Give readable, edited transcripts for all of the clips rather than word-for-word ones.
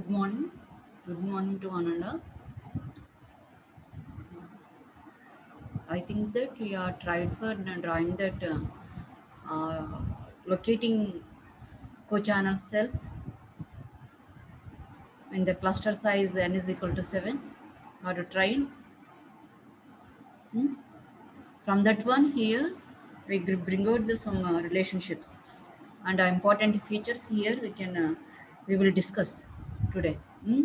Good morning. Good morning to one and all. I think that we are tried for drawing that uh, locating cochannel cells in the cluster size n is equal to 7. Are you tried? Hmm? From that one here, we bring out the some relationships and important features here we will discuss today. Hmm?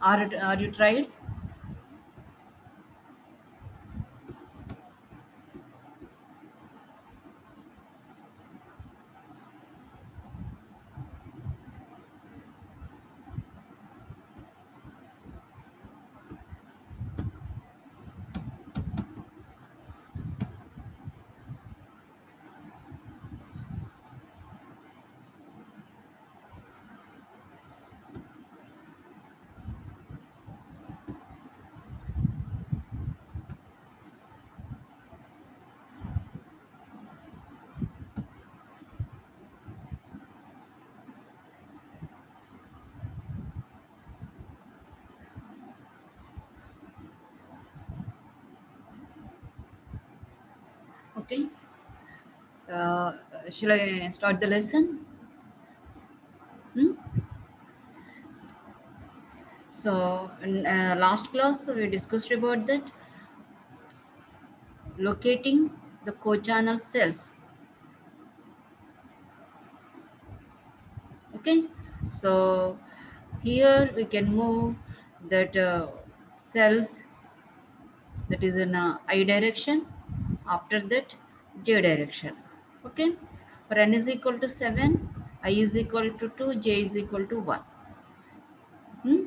Are you tried? Okay. Uh, shall I start the lesson? Hmm? So in last class we discussed about that locating the cochannel cells. Okay, so here we can move that cells that is in I direction. After that J direction. Okay, for n is equal to 7, I is equal to 2, J is equal to 1. Hmm?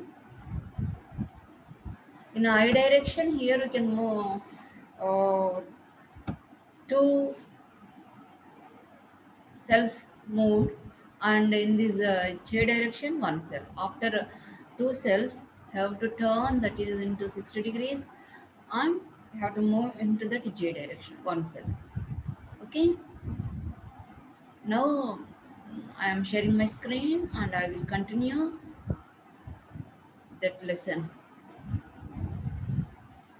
In I direction here we can move uh, two cells moved, and in this j direction one cell after two cells have to turn, that is into 60 degrees, and have to move into that j direction one cell. Okay, now I am sharing my screen and I will continue that lesson.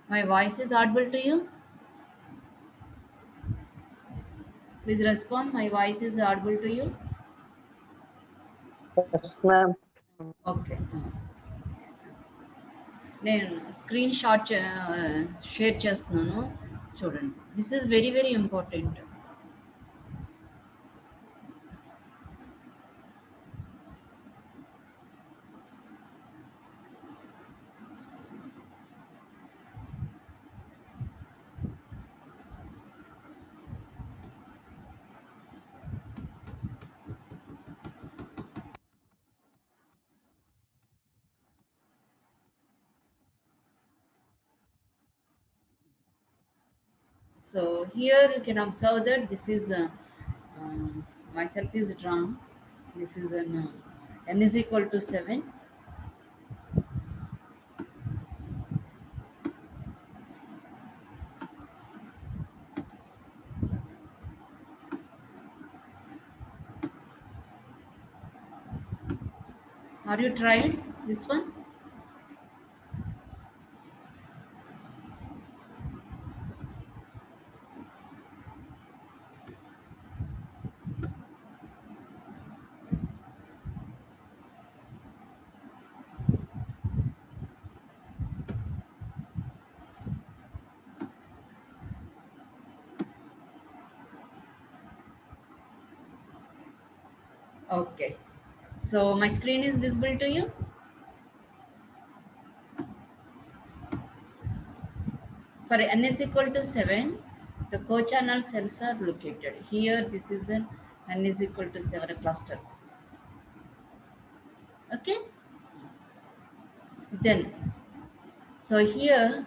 My voice is audible to you? Please respond, my voice is audible to you? Yes, ma'am. Okay. నేను screen shot share చేస్తున్నాను, చూడండి. This is very very important. So here you can observe that this is myself is drawn. This is an n is equal to 7. Are you tried this one? Okay. So my screen is visible to you. For n is equal to 7, the co-channel cells are located. Here this is an n is equal to 7 cluster. Okay. Then so here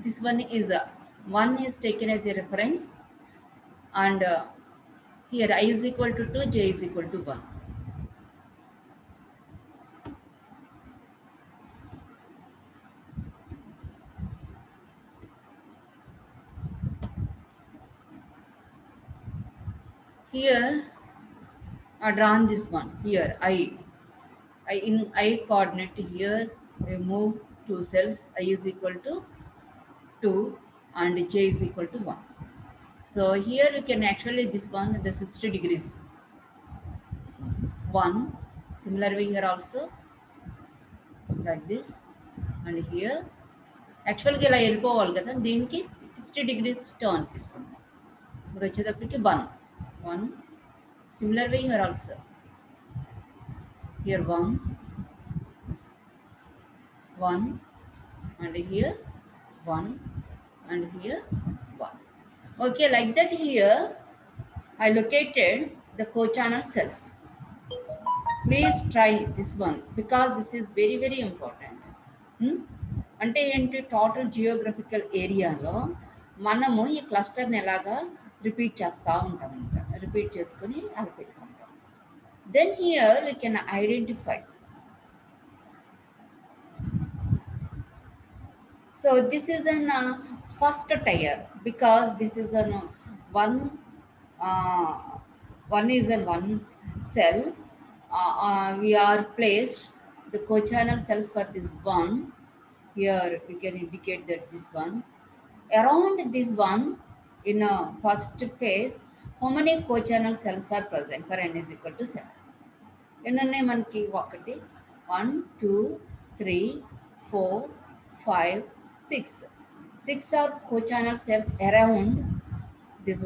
this one is taken as a reference, and here I is equal to 2, J is equal to 1. Here I drawn this one here I. in I coordinate here, we move two cells, I is equal to 2 and j is equal to 1. So here we can actually this one the 60 degrees 1. Similar way here also like this, and here యాక్చువల్గా ఇలా వెళ్ళిపోవాలి కదా, దీనికి 60 degrees turn తీసుకుంటాం. ఇప్పుడు వచ్చేటప్పటికి 1 similar way here also, here 1 and here 1 and here 1. Okay, like that here I located the co-channel cells. Please try this one because this is very very important. అంటే ఏంటి, టోటల్ జియోగ్రఫికల్ ఏరియాలో మనము ఈ క్లస్టర్ని ఎలాగా repeat చేస్తూ ఉంటాం అనమాట, repeat చేసుకుని అలా పెట్టుకుంటాం. Then here we can identify. So this is an first tier because this is an one is an one cell. We are placed the co-channel cells for this one. Here we can indicate that this one, around this one in a first phase, how many co-channel cells are present for n is equal to 7. ఎన్నున్నాయి మనకి, 1 1 2 3 4 5 6 are co-channel cells around this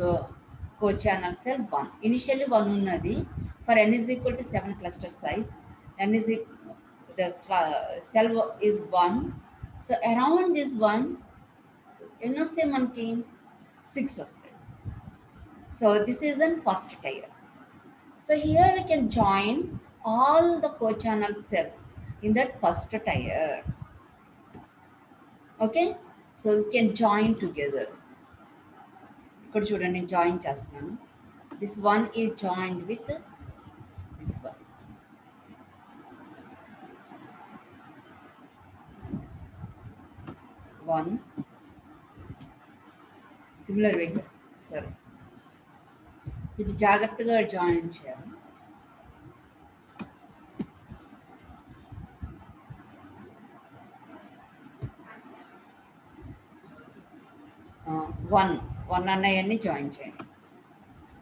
co-channel cell 1. Initially 1 ఉన్నది for n is equal to 7 cluster size. n is the cell is 1. So around this one ఎన్ని వస్తాయి మనకి, 6 వస్తాయి. So this is the first tier. So here we can join all the co-channel cells in that first tier. Okay, so we can join together. ఇక్కడ చూడండి join చేస్తాను. This one is joined with this one. One similar way సరే, ఇది జాగ్రత్తగా join చేయాలి. One అన్నయ్యని join చేయండి.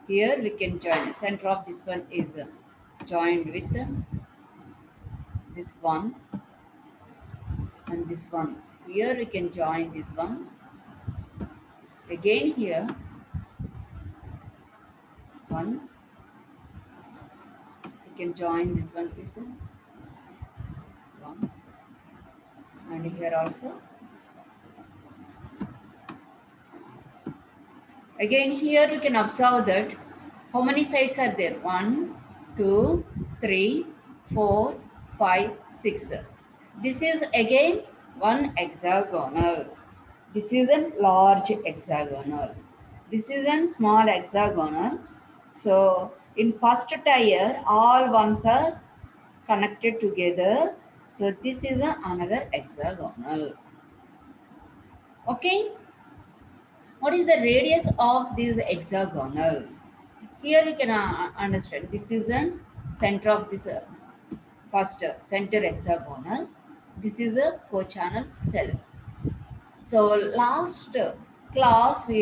Here we can join, center of this one is joined with this one and this one. Here we can join this one. Again here 1, we can join this one with 1 and here also this one. Again here we can observe that how many sides are there, 1 2 3 4 5 6. This is again one hexagonal. This is a large hexagonal. This is a small hexagonal. So in first tier all ones are connected together. So this is another hexagonal. Okay, what is the radius of this hexagonal? Here we can understand this is a center of this first center hexagonal. This is a co-channel cell. So last class we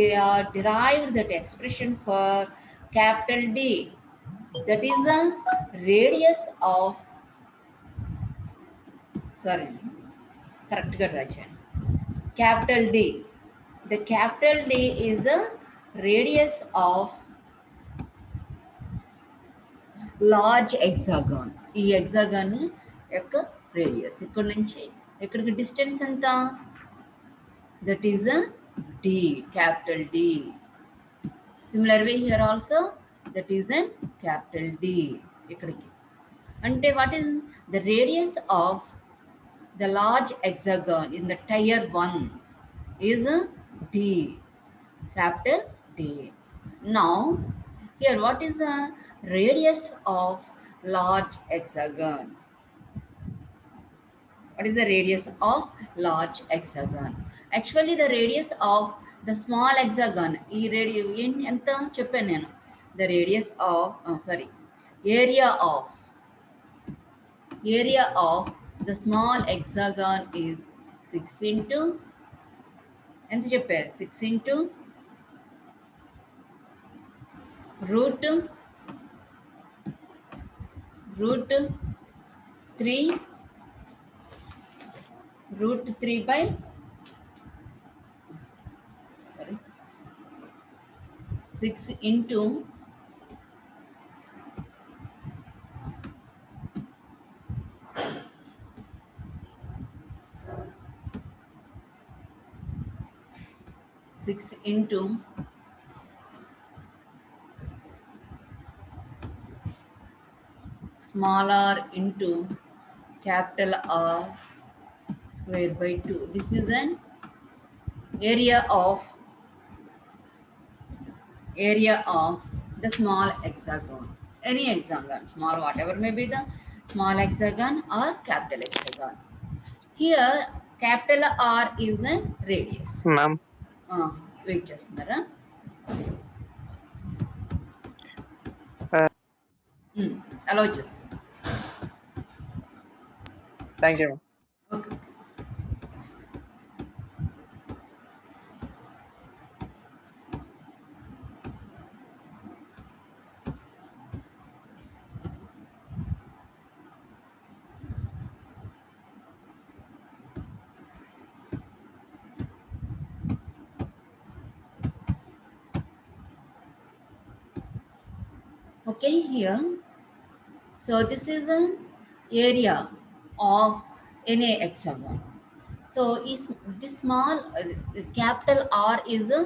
derived that expression for capital D, that is the radius of, sorry correct ga rachanu, capital D. The capital D is the radius of large hexagon. ఈ hexagon యొక్క radius ఇక్కడ నుంచి ఎక్కడికి distance ఎంత, that is a D, capital D. Similar way here also, that is a capital D. ikkadiki ante what is the radius of the large hexagon in the tier 1 is a D, capital D. Now here what is the radius of large hexagon? What is the radius of large hexagon? Actually the radius of the small hexagon, ee radius enta cheppanu nenu, the radius of area of area of the small hexagon is 6 into ఎంత చెప్పారు 6 into root root 3 root 3 by sorry 6 into 6 into small r into capital R square by 2. This is an area of the small hexagon. Any hexagon, small whatever may be the small hexagon or capital hexagon. Here capital R is a radius. Ma'am wait చేస్తున్నారా allow చేస్తాను thank you. Okay okay here so this is an area of any hexagon so is this small capital R is the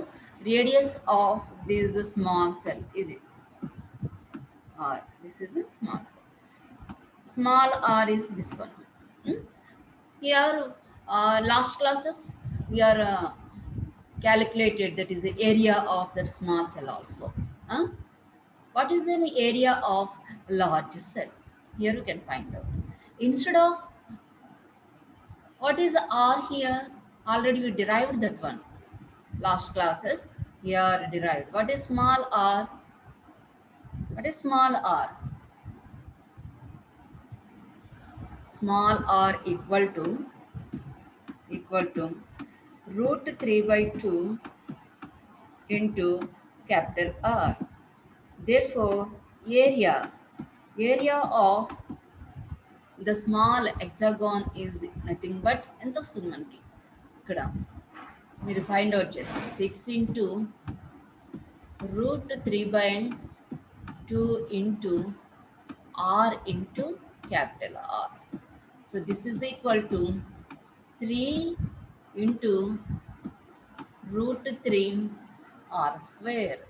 radius of this small cell is it R this is a small r is this one. Hmm? Here last classes we are calculated that is the area of that small cell also. Huh? What is an area of large cell? Here you can find out. Instead of what is R here, already we derived that one. Last classes we are derived. What is small r? What is small r? Small r equal to root 3 by 2 into capital R. Therefore, area of the small hexagon is nothing but ఎంత వస్తుంది మనకి ఇక్కడ మీరు find out చేస్తే 6 into root 3 by 2 into R into capital R. So this is equal to 3 into root 3 R square.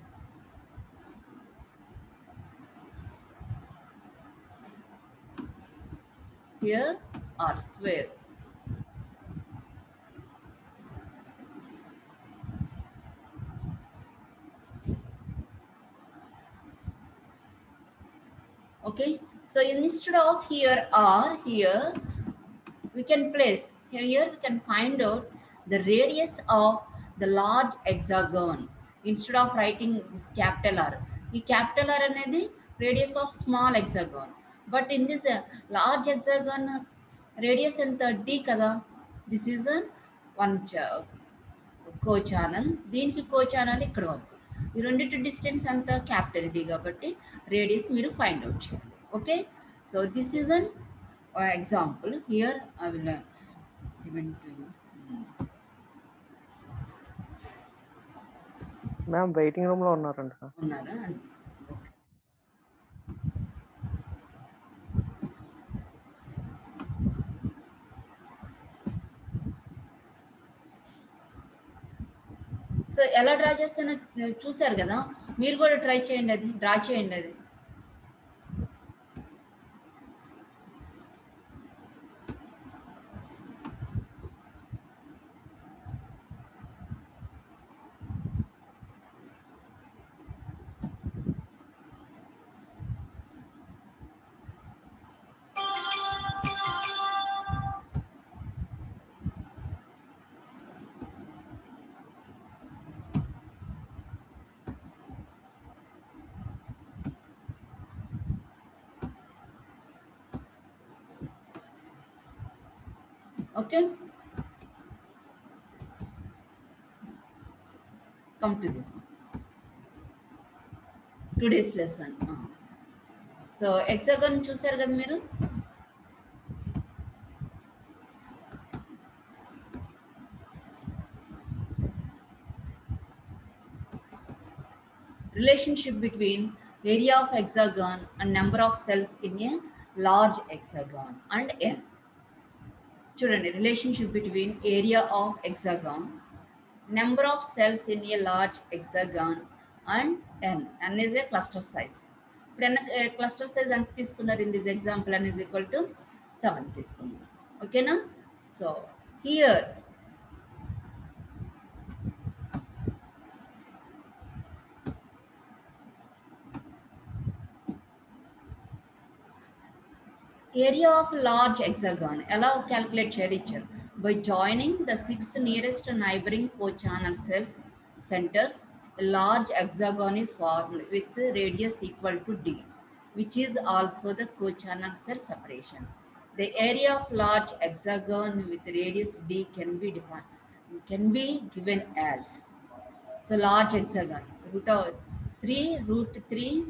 Here R square. Okay, so instead of here R, here we can place, here we can find out the radius of the large hexagon. Instead of writing this capital R, the capital R అనేది radius of small hexagon. But in this large hexagon radius ఎంత d కదా. This is a one co channel, దీనికి కో channel ఇక్కడ వరకు, ఈ రెండింటి distance అంతా capital D కాబట్టి రేడియస్ మీరు ఫైండ్ అవుట్ చేయాలి. Okay, so this is an example. Here I will given to you. Ma'am waiting room లో ఉన్నారంట. ఉన్నారా? సో ఎలా డ్రా చేస్తానో చూసారు కదా, మీరు కూడా ట్రై చేయండి, అది డ్రా చేయండి అది. Okay, come to this one. Today's lesson. So hexagon చూసారు కదా మీరు. Relationship between area of hexagon and number of cells in a large hexagon and n. చూడండి, relationship between area of hexagon, number of cells in a large hexagon and n is a cluster size. ఇప్పుడు n cluster size ఎంత తీసుకున్నారు in this example, n is equal to 7 తీసుకున్నారు. ఓకేనా? So here area of large hexagon ఎలా calculate చేయాలి ఇచ్చారు. By joining the 6 nearest neighboring co-channel cells centers, a large hexagon is formed with radius equal to d, which is also the co-channel cell separation. The area of large hexagon with radius d can be given as, so large hexagon root 3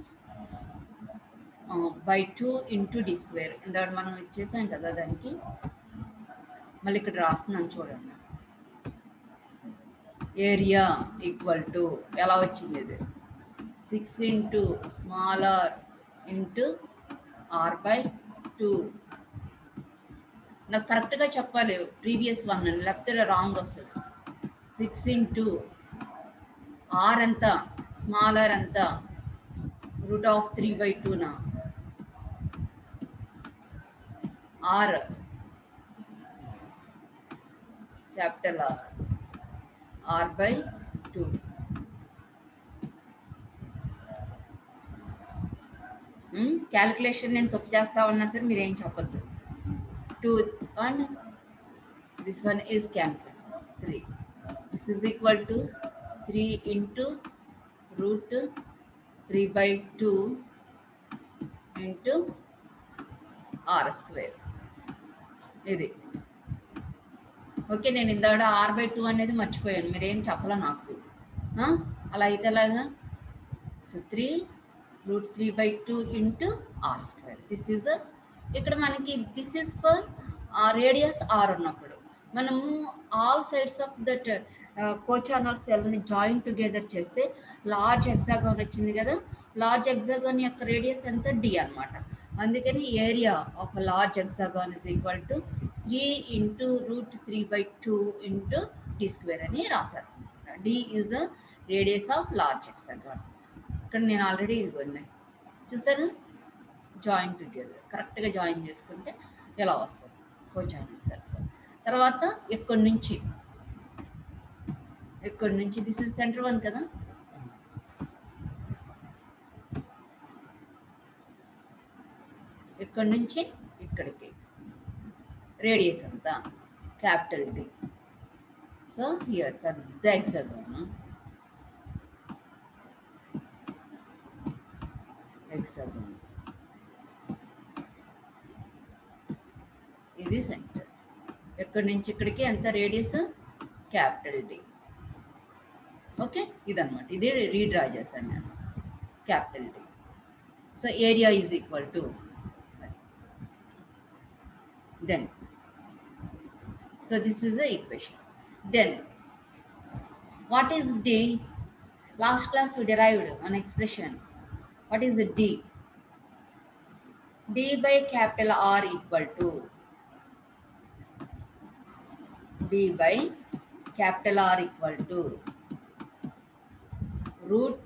by 2 into d square. ఇందాక మనం ఇచ్చేసాం కదా, దానికి మళ్ళీ ఇక్కడ రాస్తున్నాను చూడండి. Area equal to ఎలా వచ్చింది, ఇది 6 into smaller into r by 2. నాకు కరెక్ట్గా చెప్పాలి, ప్రీవియస్ వన్ అని, లేకపోతే రాంగ్ వస్తుంది. 6 into r ఎంత, స్మాలర్ ఎంత, రూట్ ఆఫ్ 3 by 2 నా, r capital R by 2. Calculation నేను తప్పు చేస్తా ఉన్నా సరే మీరేం చెప్పద్దు. 2 and this one is cancelled. 3. This is equal to 3 into root 3 by 2 into r square. ఇది ఓకే. నేను ఇందాక r by 2 అనేది మర్చిపోయాను, మీరేం చెప్పలే నాకు. అలా అయితే ఎలాగా? So 3 root 3 by 2 into r square. This is ఇక్కడ మనకి this is for radius r ఉన్నప్పుడు మనము all sides of that cochannel సెల్ని జాయిన్ టుగెదర్ చేస్తే లార్జ్ హెక్సాగాన్ వచ్చింది కదా. లార్జ్ హెక్సాగాన్ యొక్క రేడియస్ ఎంత, d అనమాట. అందుకని area of large hexagon is equal to 3 into root 3 by 2 into d square అని రాశారు. d is the radius of large hexagon. ఇక్కడ నేను ఆల్రెడీ ఇదిగోండి చూసాను, జాయిన్ టుగెదర్ కరెక్ట్గా జాయిన్ చేసుకుంటే ఎలా వస్తుంది కోచానల్ సెల్స్. తర్వాత ఇక్కడి నుంచి దిస్ ఇస్ సెంటర్ 1 కదా, ఇక్కడి నుంచి ఇక్కడికి రేడియస్ అంతా క్యాపిటల్ డి. సో హియర్ పెద్ద హెక్సాగాన్, ఇది సెంటర్. ఎక్కడి నుంచి ఇక్కడికి ఎంత రేడియస్, క్యాపిటల్ డి. ఓకే, ఇదన్నమాట. ఇది రీడ్రా చేశాను నేను, capital D. So area is equal to then, so this is the equation. Then what is d? Last class we derived an expression. What is the d? d by capital R equal to, d by capital R equal to root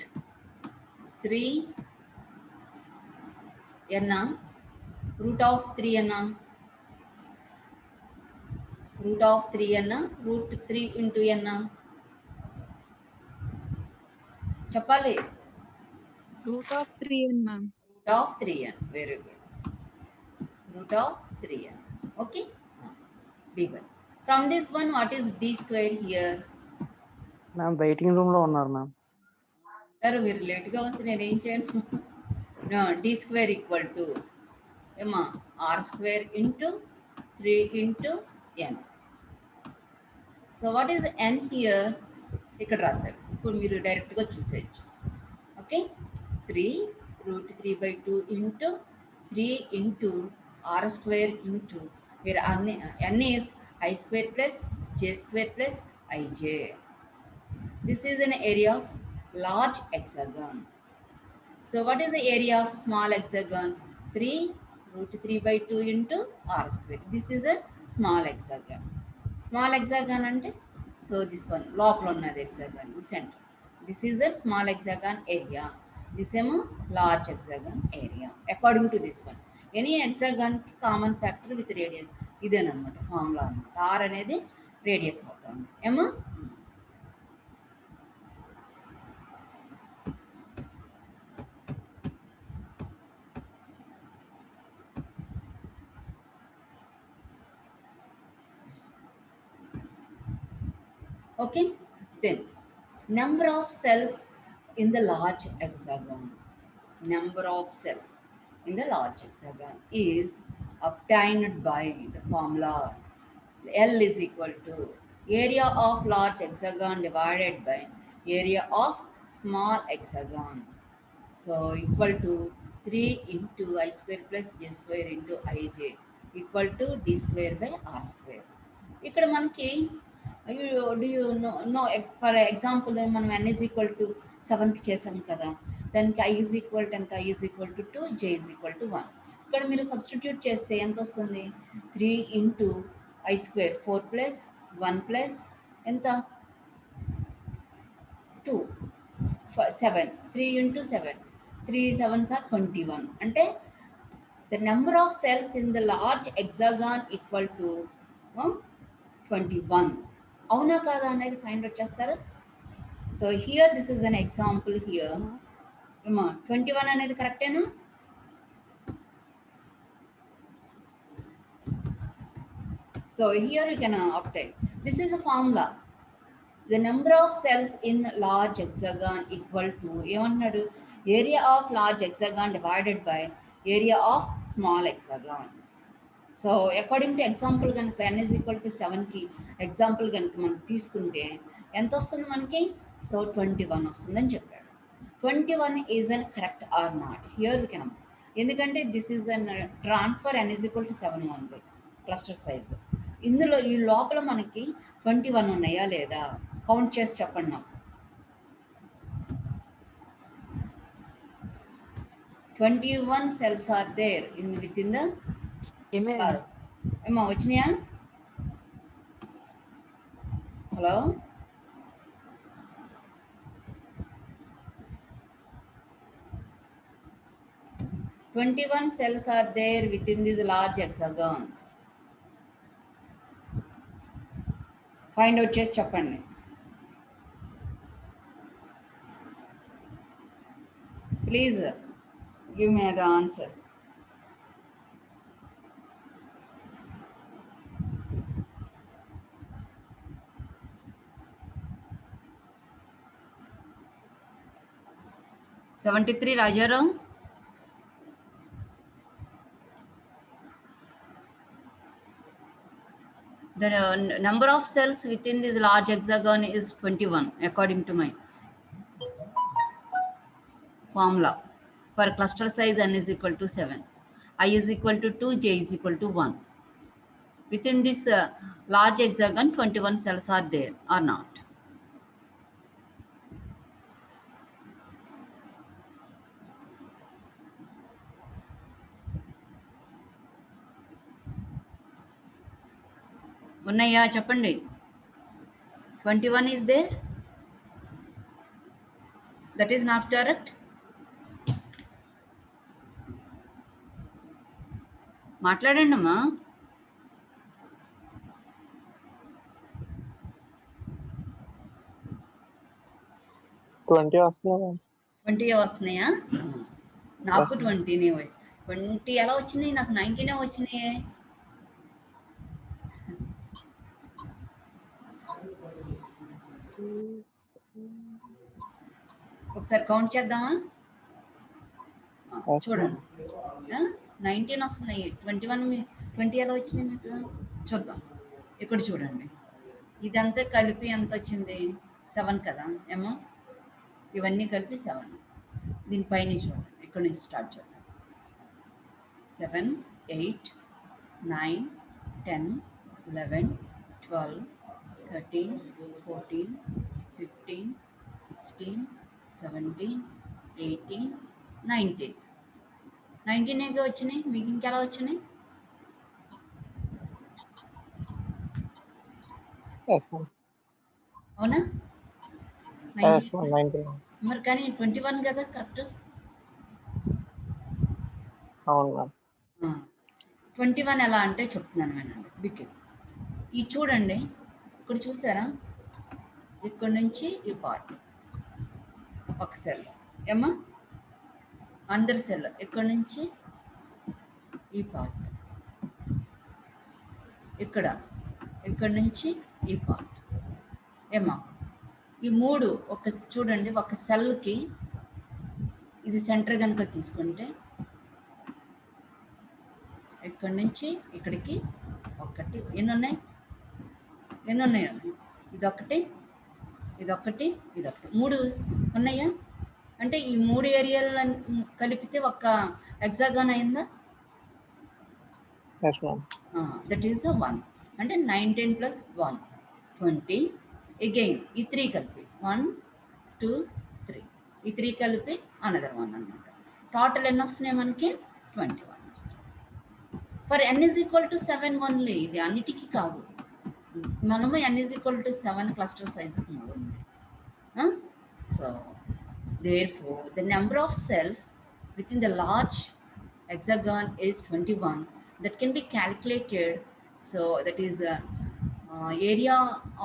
3 n, root of 3 n, root of 3 n, root 3 into n. చెప్పాలి. root of 3n ma'am. root of 3n, very good. root of 3n. Okay, d1. From this one, what is d square here? Ma'am waiting room లో ఉన్నారు ma'am. Sir మీరు లేట్గా వస్తే నేను ఏం చేయను. no, d square equal to ఏమా r square into 3 into n. So what is n here? ఇక్కడ రాశారు, ఇప్పుడు మీరు డైరెక్ట్గా చూసేయచ్చు. Okay, 3√3/2 into 3 into r square into where n is I square plus j square plus ij. This is an area of large hexagon. So what is the area of small hexagon? 3√3/2 into r square. This is a small hexagon. Small hexagon ante, so this one lopala unnadi hexagon center. This is a small hexagon area. This is a large hexagon area. According to this one, any hexagon common factor with radius ఇదేనమాట formula అన్నమాట. r అనేది radius అవుతుంది ఏమో. Okay, then number of cells in the large hexagon. Number of cells in the large hexagon is obtained by the formula L is equal to area of large hexagon divided by area of small hexagon. So equal to 3 into I square plus j square into ij equal to d square by r square. ఇక్కడ మనకి for example మనం n is equal to 7కి చేసాం కదా, దానికి i is equal to ఎంత? i is equal to 2, j is equal to 1. ఇక్కడ మీరు substitute చేస్తే ఎంత వస్తుంది? 3 into I square 4 plus 1 plus ఎంత? 2 7 3 ఇంటూ 7 3 7s are 21. అంటే the number of cells in the large hexagon equal to 21. అవునా కాదా అనేది ఫైండ్ అవుట్ చేస్తారు. So here this is an example here. ఏమా 21 అనేది కరెక్టేనా? So here you can obtain. This is a formula. The number of cells in large hexagon equal to ఏమంటున్నాడు? Area of large hexagon divided by area of small hexagon. So according to example కనుక n is equal to 7కి example కనుక మనం తీసుకుంటే ఎంత వస్తుంది మనకి? So 21 వస్తుందని చెప్పాడు. 21 is an correct or not? Here we can, ఎందుకంటే this is an transfer n is equal to 7 ఉంది క్లస్టర్ సైజ్. ఇందులో ఈ లోపల మనకి 21 ఉన్నాయా లేదా కౌంట్ చేసి చెప్పండి నాకు. 21 cells are there within the ఏమో వచ్చినాయా? Hello, cells are there within this large hexagon. Find out చేసి చెప్పండి. Please give me the answer. $73 Rajarao. The number of cells within this large hexagon is 21 according to my formula. For cluster size n is equal to 7, I is equal to 2, j is equal to 1. Within this large hexagon 21 cells are there or not? ఉన్నాయా చెప్పండి. 21 is there? That is not correct. మాట్లాడండి అమ్మా. వస్తున్నాయా? నాకు 20 ఎలా వచ్చినాయి? నాకు 19 వచ్చినాయి. ఒకసారి కౌంట్ చేద్దామా? చూడండి, 19 వస్తున్నాయి. 21 20 ఎలా వచ్చినాయి మీకు? చూద్దాం. ఇక్కడ చూడండి, ఇదంతా కలిపి ఎంత వచ్చింది 7 కదా ఏమో ఇవన్నీ కలిపి 7 దీనిపైన చూడండి ఇక్కడ నుంచి స్టార్ట్ చేద్దాం 7 8 9 10 11 12 13 14 15 16 17 18 19 19 వచ్చినాయి మీకు ఇంకెలా వచ్చినాయి Yes, ma'am. అవునా Yes, 19 ma'am. 19. మరి కానీ 21 కదా కరెక్ట్ అవును మ్యామ్. 21 ఎలా అంటే చెప్తున్నాను వినండి బిగ్ ఈ చూడండి ఇక్కడ చూసారా ఇక్కడ నుంచి ఈ పార్ట్ ఒక సెల్ ఏమా అండర్ సెల్ ఇక్కడ నుంచి ఈ పార్ట్ ఇక్కడ నుంచి ఈ పార్ట్ ఏమా ఈ మూడు ఒక చూడండి ఒక సెల్కి ఇది సెంటర్ కనుక తీసుకుంటే ఇక్కడ నుంచి ఇక్కడికి ఒకటి ఎన్ని ఉన్నాయి ఇదొకటి ఇదొకటి మూడు ఉన్నాయా అంటే ఈ మూడు ఏరియాలను కలిపితే ఒక హెక్సాగాన్ అయిందా Yes, ma'am. That is the 1 అంటే 19 ప్లస్ 1 20 అగైన్ ఈ 3 కలిపి 1 2 3 ఈ 3 కలిపి అనదర్ 1 అన్నమాట టోటల్ ఎన్ని వస్తున్నాయి మనకి 21 వస్తున్నాయి for n is equal to 7 only ఇది అన్నిటికీ కాదు మనము n is equal to 7 cluster size ఉంది so therefore the number of cells within the large hexagon is 21 that can be calculated. So that is area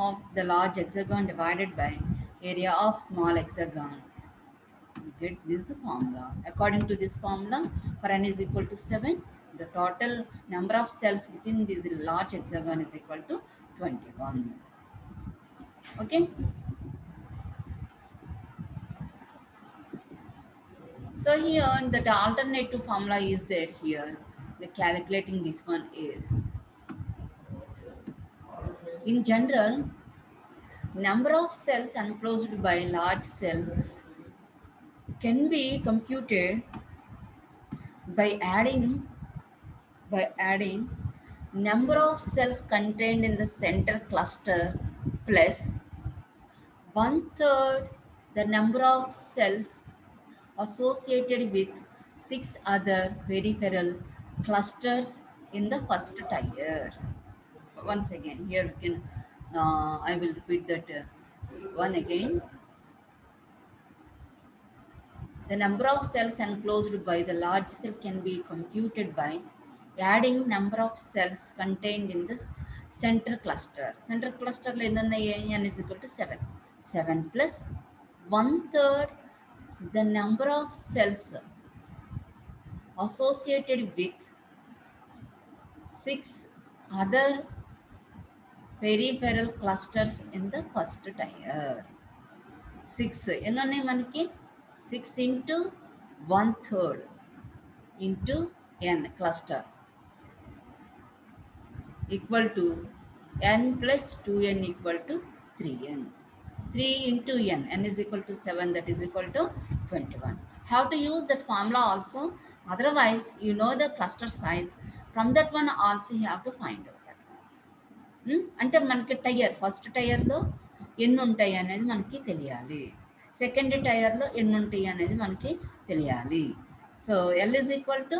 of the large hexagon divided by area of small hexagon. Get this is the formula. According to this formula, for n is equal to 7, the total number of cells within this large hexagon is equal to 21. Okay. So here the alternative formula is there here. The calculating this one is in general number of cells enclosed by large cell can be computed by adding number of cells contained in the center cluster plus 1/3 the number of cells associated with 6 other peripheral clusters in the first tier. Once again, here we can, I will repeat that one again. The number of cells enclosed by the large cell can be computed by adding number of cells contained in the center cluster. Center cluster n is equal to 7. 7 plus 1/3 the number of cells associated with 6 other peripheral clusters in the first tier. 6 ఎన్ని మనకి 6 into 1/3 into n cluster equal to n plus 2n equal to 3n. 3 into n is equal to 7, that is equal to 21. How to use that formula also? Otherwise, you know the cluster size. From that one also you have to find out that. అంటే మనకి tyre first టైర్లో ఎన్ని ఉంటాయి అనేది మనకి తెలియాలి, second టైర్లో ఎన్ని ఉంటాయి అనేది మనకి తెలియాలి. So L is equal to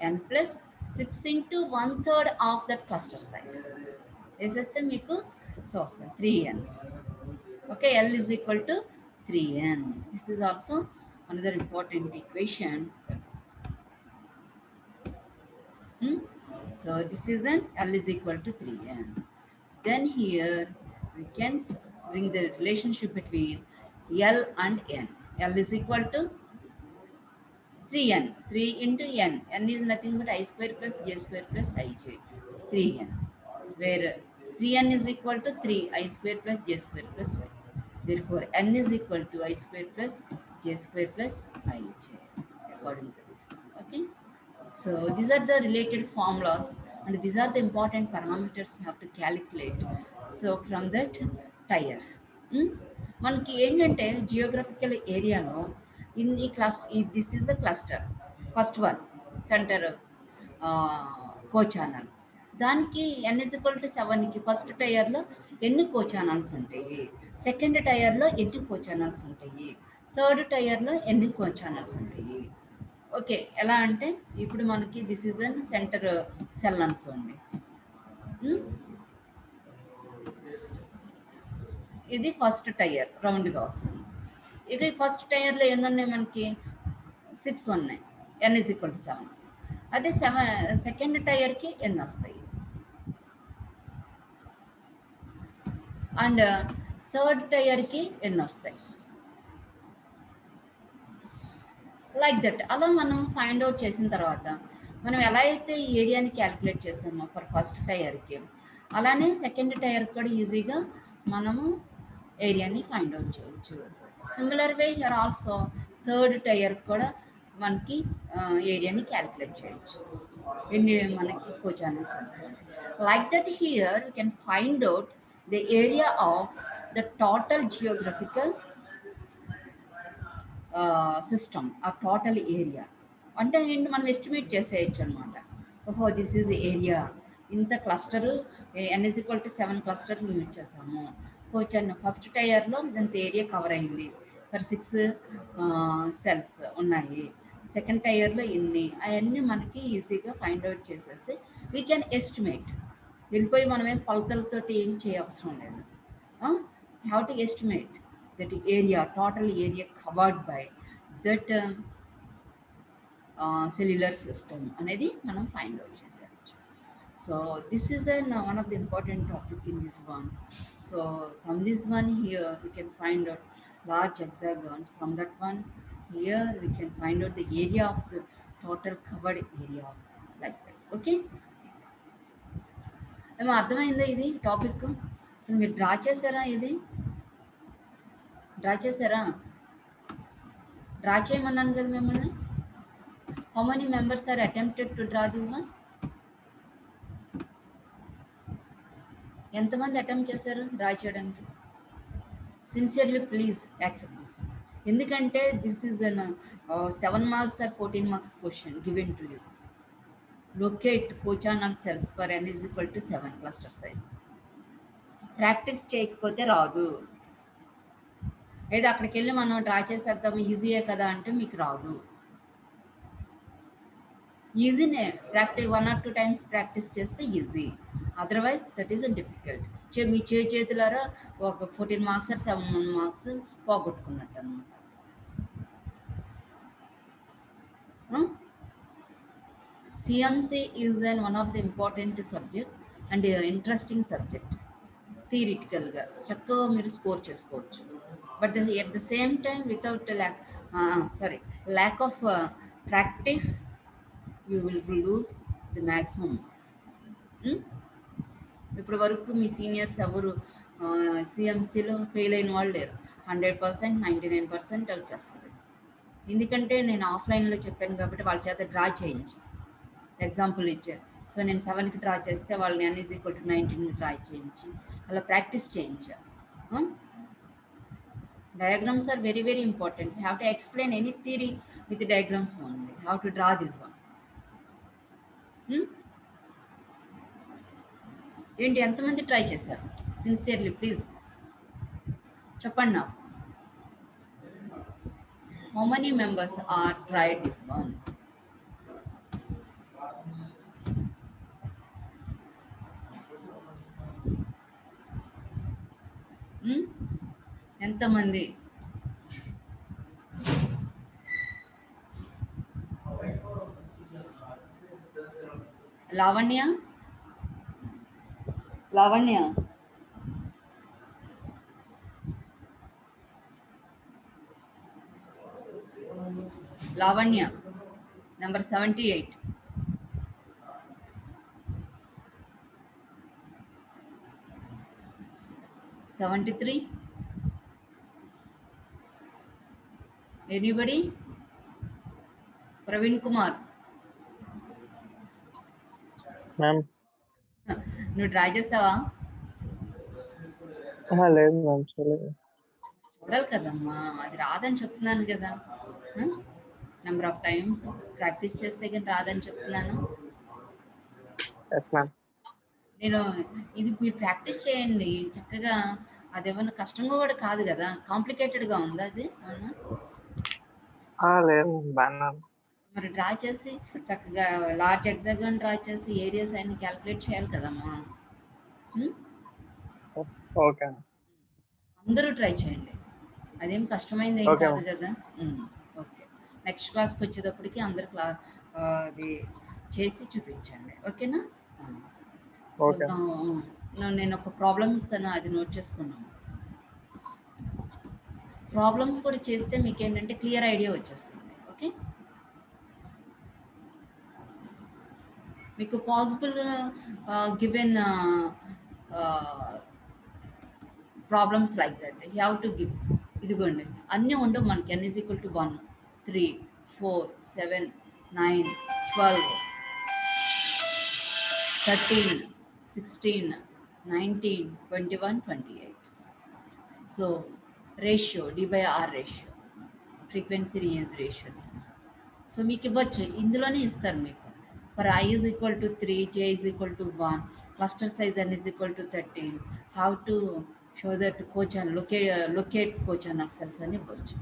N plus 6 into 1/3 of that cluster size వేసేస్తే మీకు సో వస్తుంది 3n. Okay, L is equal to 3n. This is also another important equation. So this is an L is equal to 3n. Then here we can bring the relationship between L and n. L is equal to 3n. 3 into n. N is nothing but I square plus j square plus ij. 3n. Where 3n is equal to 3 I square plus j square plus I. Therefore, n is equal to I square plus j square plus ij according to this one. Okay. So these are the related formulas and these are the important parameters we have to calculate so from that tiers మనకి ఏంటంటే geographical ఏరియాలో in ఈ this is the cluster first one centre cochannel దానికి n=7కి first టైర్లో ఎన్ని కోచానల్స్ ఉంటాయి, second టైర్లో ఎన్ని కోచానల్స్ ఉంటాయి, థర్డ్ టైర్లో ఎన్ని కోచానల్స్ ఉంటాయి. ఓకే, ఎలా అంటే ఇప్పుడు మనకి this is an centre cell అనుకోండి. ఇది ఫస్ట్ టైర్ రౌండ్గా వస్తుంది. ఇది ఫస్ట్ టైర్లో ఎన్ని ఉన్నాయి మనకి 6 ఉన్నాయి, n=7. అదే సెకండ్ టైర్కి ఎన్ని వస్తాయి అండ్ థర్డ్ టైర్కి ఎన్ని వస్తాయి, లైక్ దట్. అలా మనం ఫైండ్ అవుట్ చేసిన తర్వాత మనం ఎలా అయితే ఈ ఏరియాని క్యాలిక్యులేట్ చేసామో ఫర్ ఫస్ట్ టైర్కి, అలానే సెకండ్ టైర్ కూడా ఈజీగా మనము ఏరియాని ఫైండ్ అవుట్ చేయొచ్చు. Similar way here also third tier కూడా మనకి ఏరియాని క్యాలిక్యులేట్ చేయొచ్చు, ఎన్ని మనకి cochannels. Like that here you can find out the area of the total geographical system, ఆ టోటల్ ఏరియా. అంటే ఏంటి, మనం ఎస్టిమేట్ చేసేయచ్చు అనమాట. ఓహో దిస్ ఈజ్ ఏరియా, ఇంత క్లస్టరు n=7 క్లస్టర్ యూనిట్ చేసాము, కోచన్ ఫస్ట్ టైర్లో ఇంత ఏరియా కవర్ అయింది, ఫర్ 6 సెల్స్ ఉన్నాయి, సెకండ్ టైర్లో ఇన్ని, అవన్నీ మనకి ఈజీగా ఫైండ్ అవుట్ చేసేసి వీ కెన్ ఎస్టిమేట్. వెళ్ళిపోయి మనమేం కొలతలతోటి ఏం చేయవసరం లేదు. Have to estimate that area, total area covered by that cellular system అనేది మనం ఫైండ్ అవుట్ చేసేయచ్చు. So this is one of the important topic in this one. So from this one here we can find out large hexagons. From that one here we can find out the area of the total covered area, like that. Okay, ఏమో అర్థమైందా ఇది topic? అసలు మీరు draw చేశారా? ఇది draw చేశారా? Draw చేయమన్నాను కదా మిమ్మల్ని. How many members are attempted to draw this one? ఎంతమంది అటెంప్ట్ చేశారు డ్రా చేయడానికి? Sincerely please accept this. ఎందుకంటే this is an 7 marks or 14 marks question given to you. Locate cochannel cells for n=7 cluster size. Practice చేయకపోతే రాదు. లేదా అక్కడికి వెళ్ళి మనం డ్రా చేసేద్దాం ఈజీయే కదా అంటే మీకు రాదు. ఈజీనే, ప్రాక్టీస్ 1 or 2 times ప్రాక్టీస్ చేస్తే easy, otherwise that is difficult. మీ చేతులారా ఒక 14 marks or 7 marks పోగొట్టుకున్నట్టు అనమాట. CMC is one of the important subject and interesting subject. థియరిటికల్గా చక్కగా మీరు స్కోర్ చేసుకోవచ్చు. But at the same time without lack of practice you will lose the maximum marks. ఇప్పటి వరకు మీ సీనియర్స్ ఎవరు సిఎంసిలో ఫెయిల్ అయిన వాళ్ళు లేరు. 100%, 99% వచ్చేస్తుంది. ఎందుకంటే నేను ఆఫ్లైన్లో చెప్పాను కాబట్టి వాళ్ళ చేత డ్రా చేయించి ఎగ్జాంపుల్ ఇచ్చారు. సో నేను 7కి డ్రా చేస్తే వాళ్ళని n=19 డ్రా చేయించి అలా ప్రాక్టీస్ చేయించాను. Diagrams are very very important. You have to explain any theory with diagrams only. Have to draw this one. ఏంటి ఎంతమంది ట్రై చేశారు? సిన్సియర్లీ ప్లీజ్ చెప్పండి నాకు. How many members are tried this one? ఎంతమంది? Lavanya, Lavanya Lavanya number 78. Anybody? Praveen Kumar ma'am నువ్వు draw చేసావా? లేదు ma'am చూడలేదు. చూడాలి కదమ్మా, అది రాదని చెప్తున్నాను కదా. నెంబర్ ఆఫ్ టైమ్స్ ప్రాక్టీస్ చేస్తే కానీ రాదని చెప్తున్నాను. Yes ma'am. నేను ఇది మీరు ప్రాక్టీస్ చేయండి చక్కగా. అదేమన్నా కష్టంగా కూడా కాదు కదా, కాంప్లికేటెడ్గా ఉందా అది? అవునా? లేదు బాగా. మరి డ్రా చేసి చక్కగా లార్జ్ ఎగ్జాగాన్ డ్రా చేసి ఏరియాస్ అన్ని క్యాలిక్యులేట్ చేయాలి కదమ్మా. ఉమ్? ఓకే. అందరూ ట్రై చేయండి, అదేం కష్టమైంది ఏం ఓకే కాదు మ్యామ్. కదా. ఓకే, నెక్స్ట్ క్లాస్కి వచ్చేటప్పటికి అందరు అది చేసి చూపించండి, ఓకేనా? So okay. నేను ఒక ప్రాబ్లం ఇస్తాను, అది నోట్ చేసుకున్నాను. ప్రాబ్లమ్స్ కూడా చేస్తే మీకు ఏంటంటే క్లియర్ ఐడియా వచ్చేస్తుంది. ఓకే, మీకు possible given problems like that you have to give. ఇదిగోండి అన్నీ ఉండవు మనకి. n is equal to 1, 3, 4, 7, 9, 12, 13, 16, 19, 21, 28. So ratio d/r ratio, frequency reuse ratio. So మీకు ఇవ్వచ్చు, ఇందులోనే ఇస్తారు మీకు. For I is equal to 3, J is equal to 1, cluster size n is equal to 13, how to show that cochannel locate cochannel cells అని ఇవ్వచ్చు.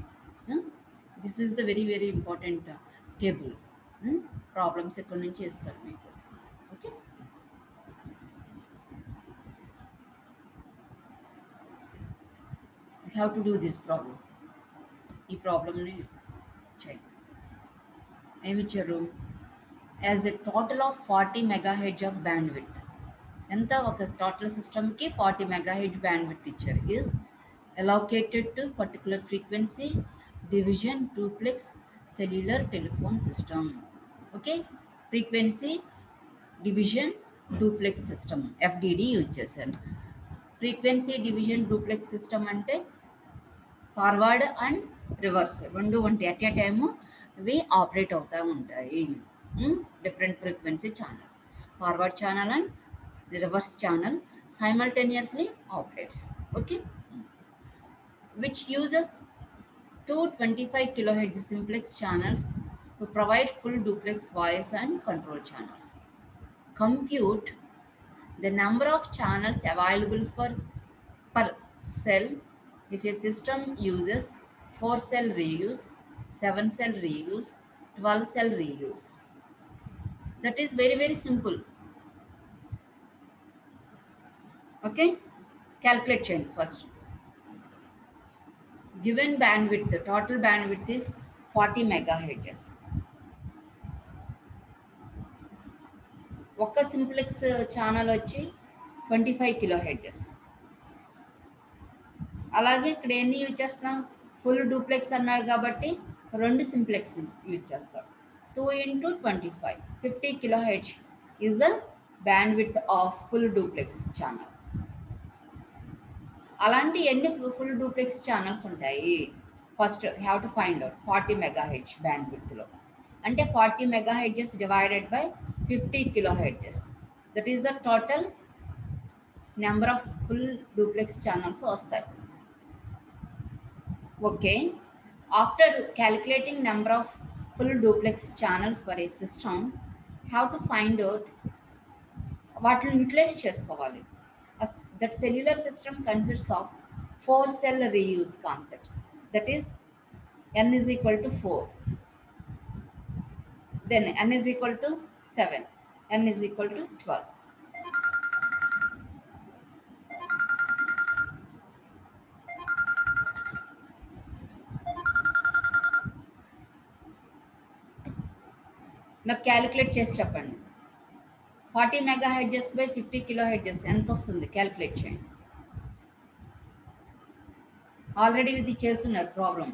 This is the very very important table. Problems ఎక్కడి నుంచి ఇస్తారు మీకు. Okay, you have to do this problem. ఈ ప్రాబ్లమ్ని చేయండి. ఏమిచ్చారు? As a total of 40 megahertz of band width. ఎంత? ఒక టోటల్ సిస్టమ్కి 40 మెగాహెడ్జ్ బ్యాండ్ విడ్త్ ఇచ్చారు. Is allocated to particular frequency division duplex cellular telephone system. Okay, frequency division duplex system FDD use చేశారు. Frequency division duplex system అంటే forward and reverse రెండు ఉంటాయి. At a time ఇవి operate అవుతూ ఉంటాయి. Different frequency channels, forward channel and reverse channel simultaneously operates. Okay, which uses two 25 kilohertz simplex channels to provide full duplex voice and control channels. Compute the number of channels available per cell if a system uses 4 cell reuse, 7 cell reuse, 12 cell reuse. That is very very simple. Okay, calculate change first. Given bandwidth, the total bandwidth is 40 megahertz. ఒక simplex channel వచ్చి 25 kilohertz. అలాగే ఇక్కడ ఎన్ని use చేస్తున్నాం? Full duplex అన్నారు కాబట్టి రెండు simplex use చేస్తాం. 2 × 25, 50 kilohertz is the bandwidth of full duplex channel. అలాంటి ఎన్ని ఫుల్ డూప్లెక్స్ ఛానల్స్ ఉంటాయి? First have to find out 40 megahertz బ్యాండ్ విడ్త్లో. అంటే 40 megahertz divided by 50 kilohertz, that is the total number of full duplex channels వస్తాయి. Okay, after calculating number of full duplex channels for a system, have to find out వాటిని utilize చేసుకోవాలి. That cellular system consists of 4 cell reuse concepts. That is, n is equal to 4, then n is equal to 7, n is equal to 12. నాకు calculate చేసి చెప్పండి. 40 megahertz by 50 kilohertz ఎంత వస్తుంది? Calculate చేయండి. Already ఇది చేస్తున్నారు ప్రాబ్లం.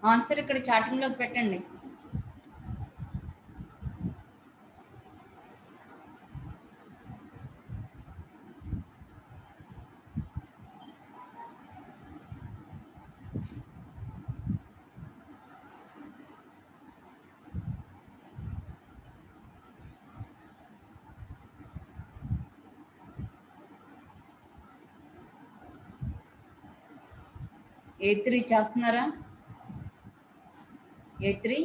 ఆన్సర్ ఇక్కడ చాటింగ్లోకి పెట్టండి. A3 చేస్తున్నారా? A3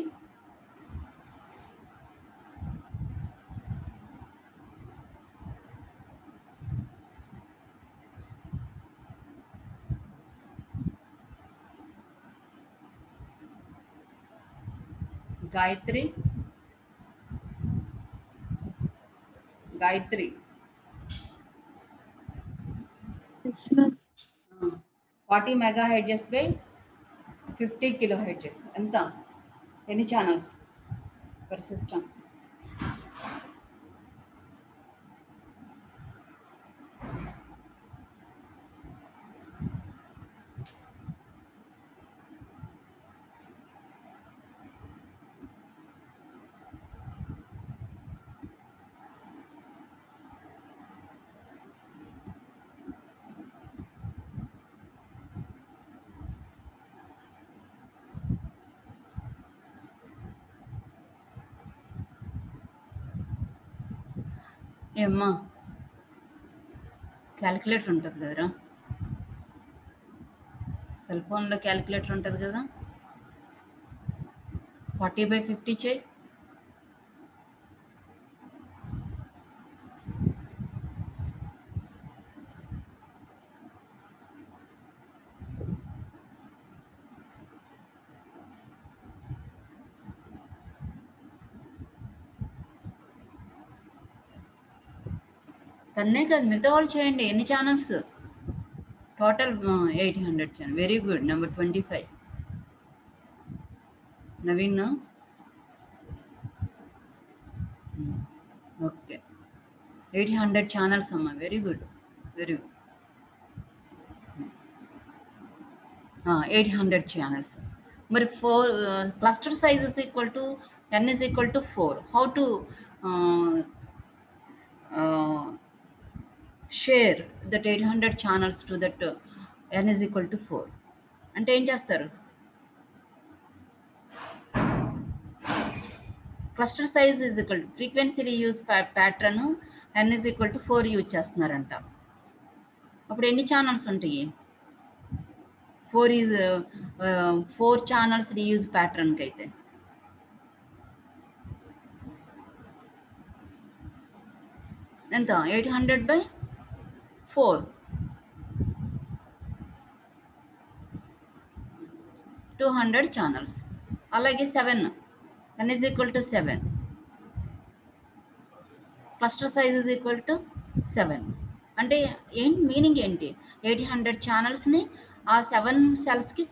Gayatri 40 megahertz by 50 kilohertz ఎంత? ఎన్ని ఛానల్స్ పర్ సిస్టమ్? ఏమ్మా క్యాలిక్యులేటర్ ఉంటుంది కదరా, సెల్ ఫోన్లో క్యాలిక్యులేటర్ ఉంటుంది కదా, 40/50 చేయి. తన్నే కాదు మిగతా వాళ్ళు చేయండి. ఎన్ని channels total? 800 channel. Very good. Number 25 Naveen. Okay, 800 channels అమ్మా. Very good, very good. 800 channels. మరి 4 cluster size is equal to n is equal to 4. How to share that 800 channels to that n is equal to 4? అంటే ఏం చేస్తారు? Cluster size is equal to frequency reuse pattern n is equal to 4 use చేస్తున్నారంట. అప్పుడు ఎన్ని channels ఉంటాయి? 4 channels reuse ప్యాటర్న్కి అయితే ఎంత? 800/4, 200 channels. అలాగే 7, n is equal to 7, cluster size is equal to 7. అంటే ఏంటి మీనింగ్ ఏంటి? 800 ఛానల్స్ని ఆ 7 సెల్స్కి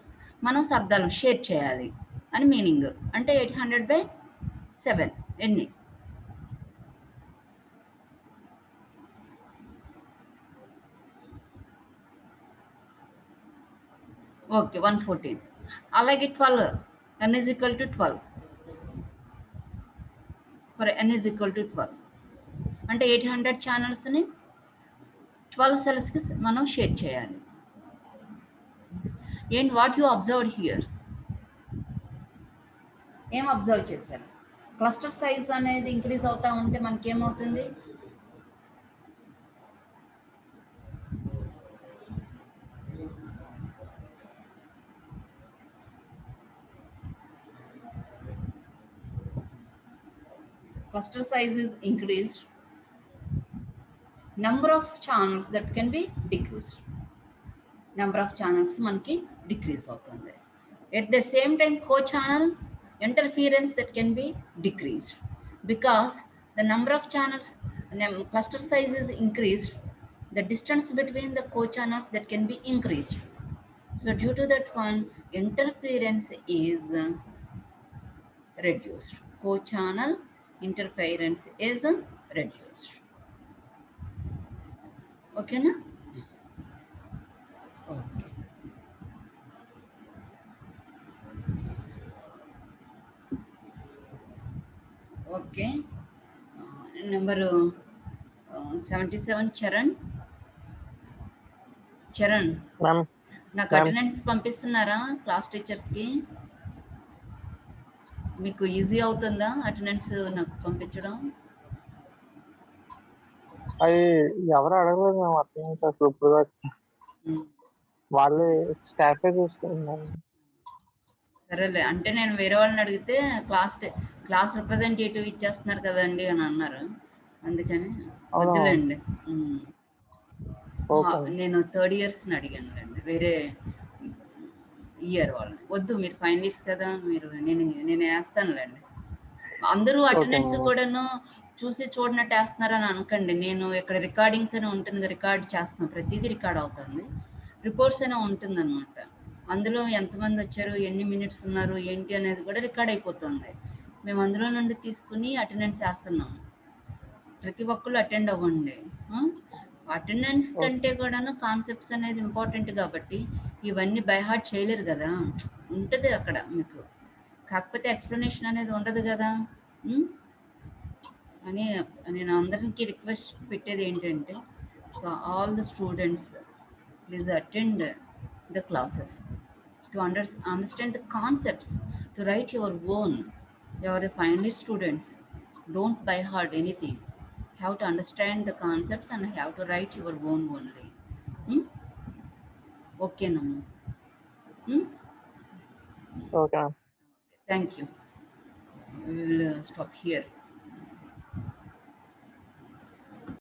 మనం సర్దాలు షేర్ చేయాలి అని మీనింగ్. అంటే 800/7 ఎన్ని? ఓకే, 114. అలాగే 12, n is equal to 12, for n is equal to 12. అంటే 800 ఛానల్స్ని 12 సెల్స్కి మనం షేర్ చేయాలి. ఏంటి వాట్ యూ అబ్జర్వ్ హియర్? ఏం అబ్జర్వ్ చేశారు? క్లస్టర్ సైజ్ అనేది ఇంక్రీజ్ అవుతా ఉంటే మనకేమవుతుంది? Cluster size is increased, number of channels that can be decreased. Number of channels manki decrease అవుతుంది. At the same time co-channel interference that can be decreased because the number of channels, cluster size is increased, the distance between the co-channels that can be increased. So due to that one, interference is reduced. Co-channel interference is reduced. Okay na? Okay. Number 77 Charan ma'am నాకు Ma'am. Attendance పంపిస్తున్నారా class టీచర్స్కి? మీకు easy అవుతుందా attendance నాకు పంపించడం? అవి ఎవరు అడగలేదు ma'am attendance అసలు ఇప్పుడు దాకా. ఉమ్. వాళ్ళే స్టాఫే చూసుకుంటున్నారు. సరేలే, అంటే నేను వేరే వాళ్ళని అడిగితే క్లాస్ రిప్రజెంటేటివ్ ఇచ్చేస్తున్నారు కదండి అని అన్నారు, అందుకని అవునా? వద్దులేండి. ఓకే. నేను థర్డ్ ఇయర్స్ని అడిగానులేండి, వేరే ఇయర్ వాళ్ళని వద్దు. మీరు ఫైనల్ ఇయర్స్ కదా, నేను వేస్తానులేండి. అందరూ అటెండెన్స్ ma'am. కూడాను చూసి చూడనట్టు వేస్తున్నారని అనకండి. నేను ఇక్కడ రికార్డింగ్స్ అని ఉంటుంది, రికార్డ్ చేస్తున్నాను, ప్రతిదీ రికార్డ్ అవుతుంది. రిపోర్ట్స్ అని ఉంటుంది అనమాట, అందులో ఎంతమంది వచ్చారు, ఎన్ని మినిట్స్ ఉన్నారు ఏంటి అనేది కూడా రికార్డ్ అయిపోతుంది. మేము అందులో నుండి తీసుకుని అటెండెన్స్ వేస్తున్నాం. ప్రతి ఒక్కళ్ళు అటెండ్ అవ్వండి. అటెండెన్స్ కంటే కూడాను కాన్సెప్ట్స్ అనేది ఇంపార్టెంట్ కాబట్టి ఇవన్నీ బై హార్ట్ చేయలేరు కదా, ఉంటుంది అక్కడ మీకు, కాకపోతే ఎక్స్ప్లెనేషన్ అనేది ఉండదు కదా. ఉమ్? అని నేను అందరికీ రిక్వెస్ట్ పెట్టేది ఏంటంటే, so all the students please attend the classes to understand the concepts, to right your own. Your final students, don't by heart anything, have to understand the concepts and have to write your own only. Okay na? Okay ma'am. Thank you. We will stop here.